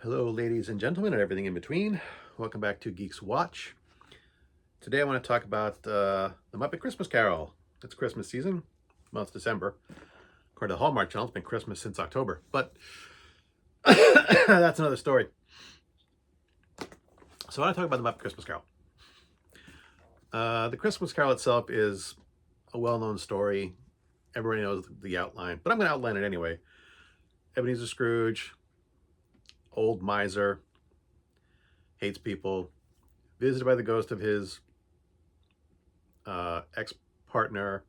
Hello, ladies and gentlemen, and everything in between. Welcome back to Geeks Watch. Today I want to talk about the Muppet Christmas Carol. It's Christmas season. Well, it's December. According to the Hallmark Channel, it's been Christmas since October, but that's another story. So I want to talk about the Muppet Christmas Carol. The Christmas Carol itself is a well-known story. Everybody knows the outline, but I'm going to outline it anyway. Ebenezer Scrooge, old miser, hates people, visited by the ghost of his ex-partner,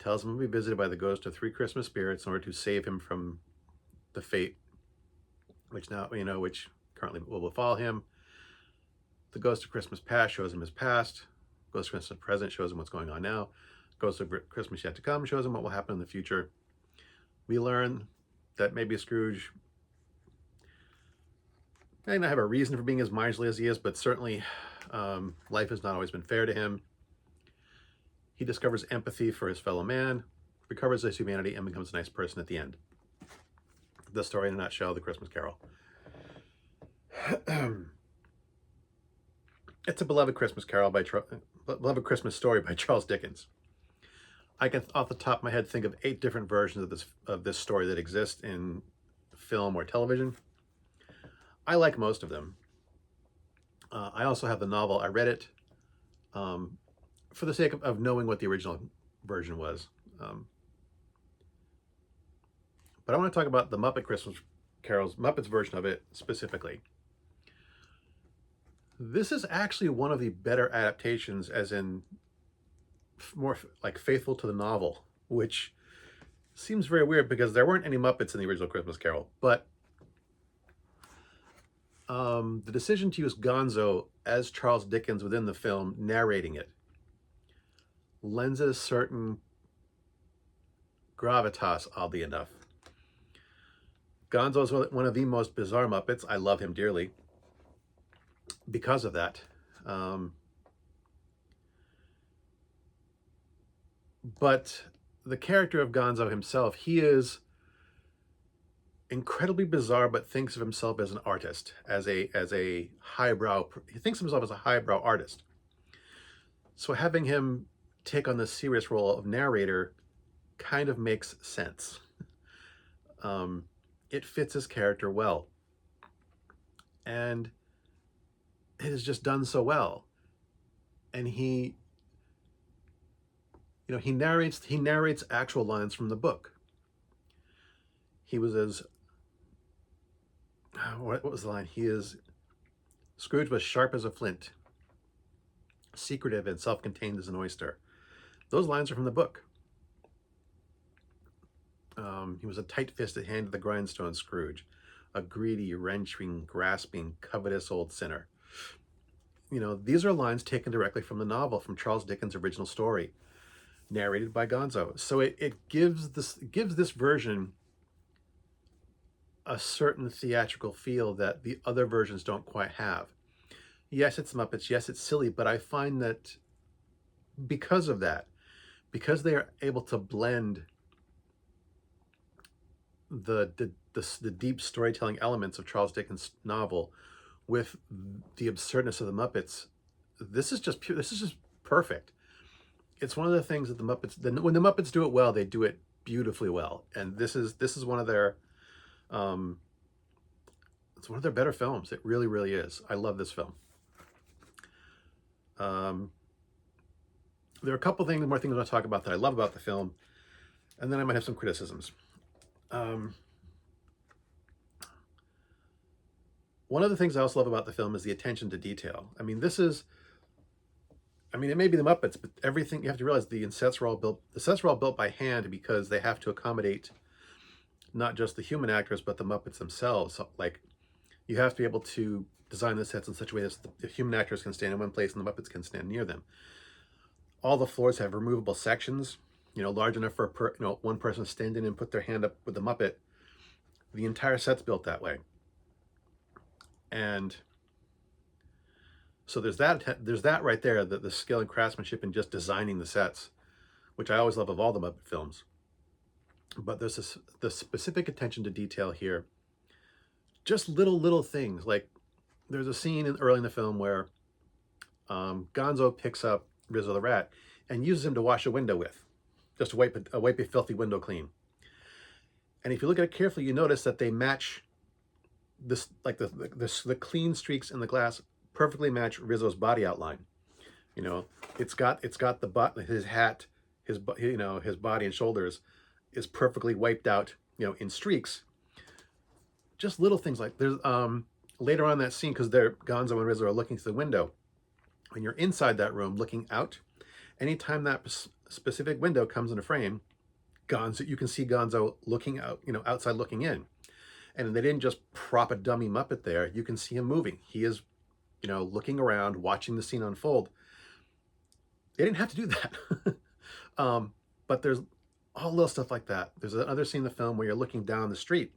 tells him to be visited by the ghost of 3 Christmas spirits in order to save him from the fate which currently will befall him. The ghost of Christmas past shows him his past. Ghost of Christmas present shows him what's going on now. Ghost of Christmas yet to come shows him what will happen in the future. We learn that maybe Scrooge may not have a reason for being as miserly as he is, but certainly life has not always been fair to him. He discovers empathy for his fellow man, recovers his humanity, and becomes a nice person at the end. The story in a nutshell, the Christmas Carol. It's a beloved Christmas carol beloved Christmas story by Charles Dickens. I can, off the top of my head, think of 8 different versions of this story that exist in film or television. I like most of them. I also have the novel. I read it for the sake of knowing what the original version was. But I want to talk about the Muppet Christmas Carol's Muppets version of it specifically. This is actually one of the better adaptations, as in more like faithful to the novel, which seems very weird because there weren't any Muppets in the original Christmas Carol. But the decision to use Gonzo as Charles Dickens within the film narrating it lends it a certain gravitas, oddly enough. Gonzo is one of the most bizarre Muppets. I love him dearly because of that. But the character of Gonzo himself, he is incredibly bizarre, but thinks of himself as an artist, as a highbrow. He thinks of himself as a highbrow artist. So having him take on the serious role of narrator kind of makes sense. It fits his character well, and it is just done so well. And he narrates actual lines from the book. He was as what was the line? Scrooge was sharp as a flint, secretive and self-contained as an oyster. Those lines are from the book. He was a tight-fisted hand to the grindstone Scrooge, a greedy, wrenching, grasping, covetous old sinner. These are lines taken directly from the novel, from Charles Dickens' original story, narrated by Gonzo. So it gives this version a certain theatrical feel that the other versions don't quite have. Yes, it's Muppets. Yes, it's silly, but I find that because of that, because they are able to blend the deep storytelling elements of Charles Dickens' novel with the absurdness of the Muppets, this is just perfect. It's one of the things that the Muppets, when the Muppets do it well, they do it beautifully well, and this is one of their it's one of their better films. It really, really is. I love this film. There are a couple more things I want to talk about that I love about the film, and then I might have some criticisms. One of the things I also love about the film is the attention to detail. It may be the Muppets, but everything, you have to realize the sets were all built by hand because they have to accommodate not just the human actors, but the Muppets themselves. So, you have to be able to design the sets in such a way that the human actors can stand in one place and the Muppets can stand near them. All the floors have removable sections, large enough for one person to stand in and put their hand up with the Muppet. The entire set's built that way. And so there's that right there, the skill and craftsmanship in just designing the sets, which I always love of all the Muppet films. But there's the specific attention to detail here just little things. Like there's a scene early in the film where Gonzo picks up Rizzo the rat and uses him to wash a window with, just to wipe a filthy window clean. And if you look at it carefully, you notice that they match this, like the clean streaks in the glass perfectly match Rizzo's body outline. You know, it's got his hat, his his body and shoulders is perfectly wiped out, in streaks. Just little things like there's later on in that scene, because they're Gonzo and Rizzo are looking through the window. When you're inside that room looking out, anytime that specific window comes into frame, Gonzo, you can see Gonzo looking out, outside looking in. And they didn't just prop a dummy Muppet there. You can see him moving. He is, looking around, watching the scene unfold. They didn't have to do that. But there's all little stuff like that. There's another scene in the film where you're looking down the street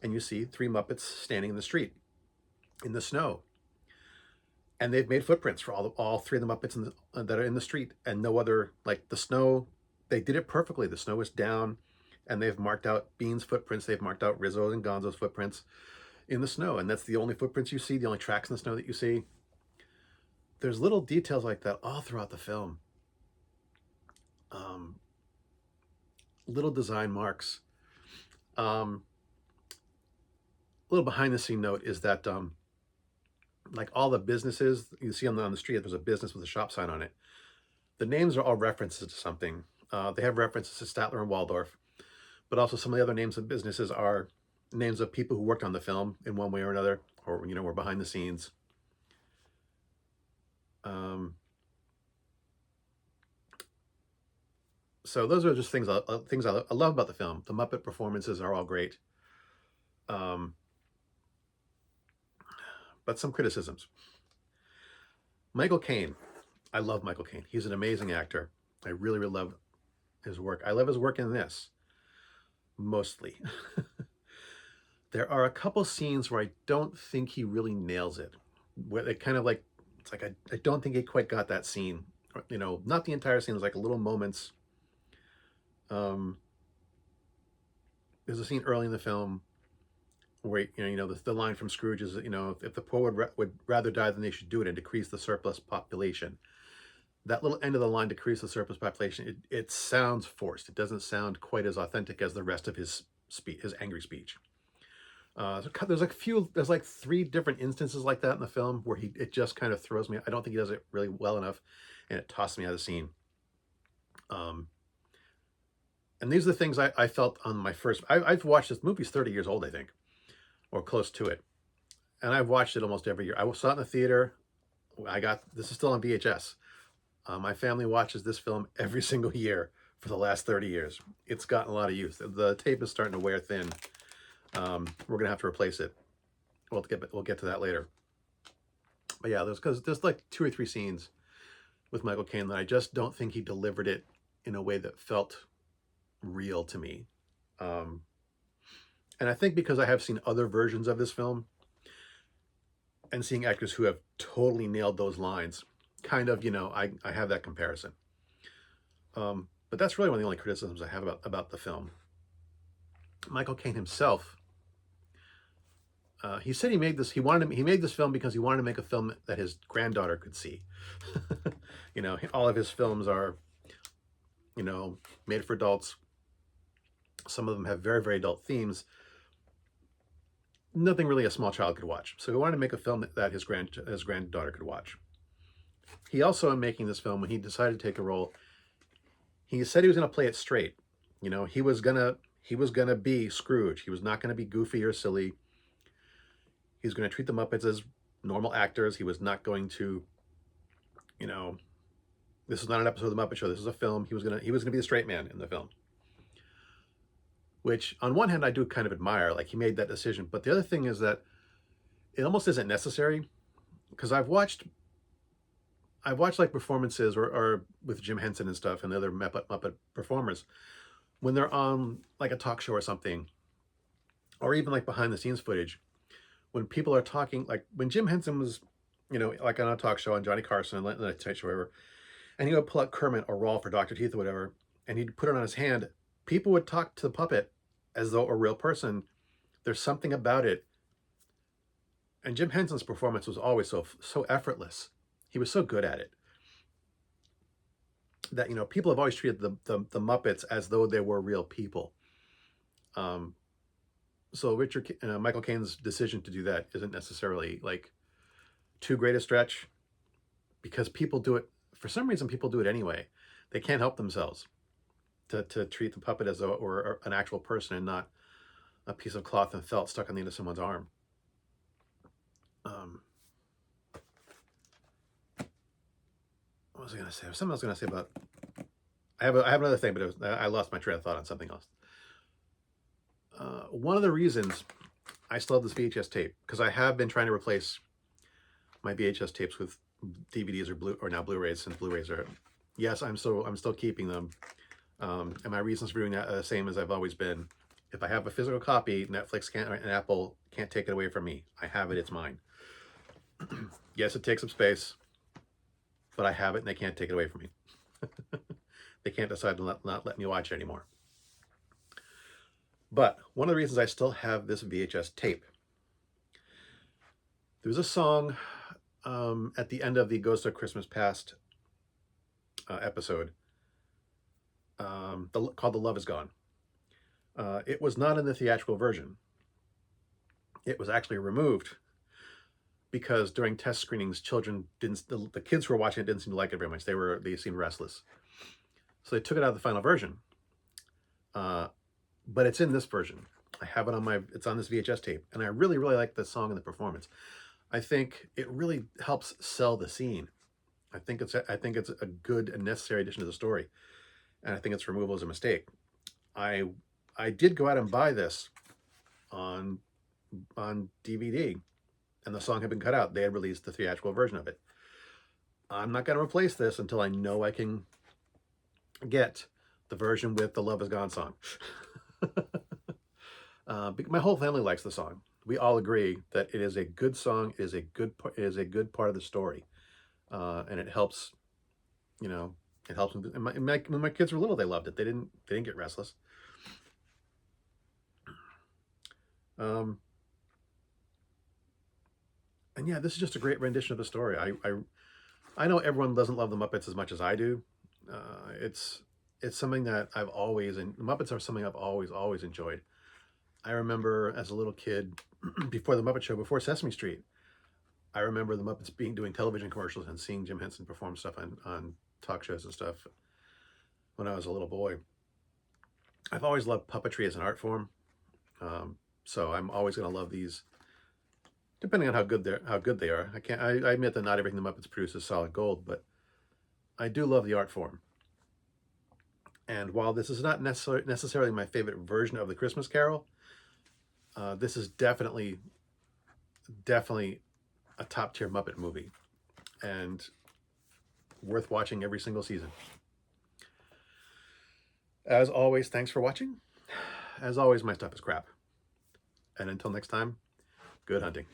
and you see 3 Muppets standing in the street in the snow. And they've made footprints for all 3 of the Muppets that are in the street, and no other, like the snow, they did it perfectly. The snow is down, and they've marked out Bean's footprints. They've marked out Rizzo and Gonzo's footprints in the snow, and that's the only footprints you see, the only tracks in the snow that you see. There's little details like that all throughout the film. Little design marks. Little behind the scene note is that like all the businesses you see on the street, there's a business with a shop sign on it. The names are all references to something. They have references to Statler and Waldorf, but also some of the other names of businesses are names of people who worked on the film in one way or another, or were behind the scenes. So those are just things I love about the film. The Muppet performances are all great. But some criticisms. Michael Caine. I love Michael Caine. He's an amazing actor. I really, really love his work. I love his work in this, mostly. There are a couple scenes where I don't think he really nails it. Where they kind of like, it's like I don't think he quite got that scene. Not the entire scene. There's like little moments. There's a scene early in the film where the line from Scrooge is, if the poor would rather die than they should do it and decrease the surplus population. That little end of the line, decrease the surplus population, it sounds forced. It doesn't sound quite as authentic as the rest of his speech, his angry speech. There's like 3 different instances like that in the film where it just kind of throws me. I don't think he does it really well enough, and it tosses me out of the scene. And these are the things I felt on my first. I've watched this movie's 30 years old, I think, or close to it, and I've watched it almost every year. I saw it in the theater. This is still on VHS. My family watches this film every single year for the last 30 years. It's gotten a lot of use. The tape is starting to wear thin. We're gonna have to replace it. We'll get to that later. But yeah, there's like 2 or 3 scenes with Michael Caine that I just don't think he delivered it in a way that felt real to me. And I think because I have seen other versions of this film and seeing actors who have totally nailed those lines, kind of, I have that comparison. But that's really one of the only criticisms I have about the film. Michael Caine himself, he said he made this film because he wanted to make a film that his granddaughter could see. All of his films are, made for adults. Some of them have very, very adult themes. Nothing really a small child could watch. So he wanted to make a film that his granddaughter could watch. He also, in making this film, when he decided to take a role, he said he was going to play it straight. He was gonna be Scrooge. He was not going to be goofy or silly. He was going to treat the Muppets as normal actors. He was not going to, this is not an episode of the Muppet Show. This is a film. He was gonna be the straight man in the film. Which, on one hand, I do kind of admire. Like, he made that decision. But the other thing is that it almost isn't necessary, because I've watched like performances or with Jim Henson and stuff and the other Muppet performers when they're on like a talk show or something, or even like behind the scenes footage, when people are talking, like when Jim Henson was, like on a talk show on Johnny Carson and the Tonight Show or whatever, and he would pull out Kermit or Rolf or Dr. Teeth or whatever, and he'd put it on his hand, people would talk to the puppet as though a real person. There's something about it And Jim Henson's performance was always so effortless. He was so good at it that, you know, people have always treated the Muppets as though they were real people. Um, so Michael Caine's decision to do that isn't necessarily like too great a stretch, because people do it for some reason. People do it anyway. They can't help themselves to treat the puppet as though it were an actual person and not a piece of cloth and felt stuck on the end of someone's arm. What was I going to say? Something I was going to say about. I have another thing, but I lost my train of thought on something else. One of the reasons I still have this VHS tape, because I have been trying to replace my VHS tapes with DVDs or now Blu-rays, since Blu-rays are. Yes, I'm still keeping them. And my reasons for doing that are the same as I've always been. If I have a physical copy, Netflix and Apple can't take it away from me. I have it, it's mine. Yes, it takes up space, but I have it and they can't take it away from me. They can't decide to not let me watch it anymore. But one of the reasons I still have this VHS tape, there's a song at the end of the Ghost of Christmas Past episode called The Love Is Gone. It was not in the theatrical version. It was actually removed because during test screenings, the kids who were watching it didn't seem to like it very much. They seemed restless. So they took it out of the final version. But it's in this version. I have it it's on this VHS tape. And I really, really like the song and the performance. I think it really helps sell the scene. I think it's a good and necessary addition to the story. And I think its removal is a mistake. I did go out and buy this on DVD, and the song had been cut out. They had released the theatrical version of it. I'm not going to replace this until I know I can get the version with the Love Is Gone song. My whole family likes the song. We all agree that it is a good song. It is a good part of the story, and it helps. You know, it helps them. When my kids were little, they loved it. They didn't get restless. And yeah, this is just a great rendition of the story. I know everyone doesn't love the Muppets as much as I do. It's something that I've always, and the Muppets are something I've always enjoyed. I remember as a little kid, before the Muppet Show, before Sesame Street, I remember the Muppets doing television commercials and seeing Jim Henson perform stuff on talk shows and stuff when I was a little boy. I've always loved puppetry as an art form, so I'm always going to love these, depending on how good they are. I admit that not everything the Muppets produce is solid gold, but I do love the art form. And while this is not necessarily my favorite version of the Christmas Carol, this is definitely a top-tier Muppet movie, and worth watching every single season. As always, thanks for watching. As always, my stuff is crap. And until next time, good hunting.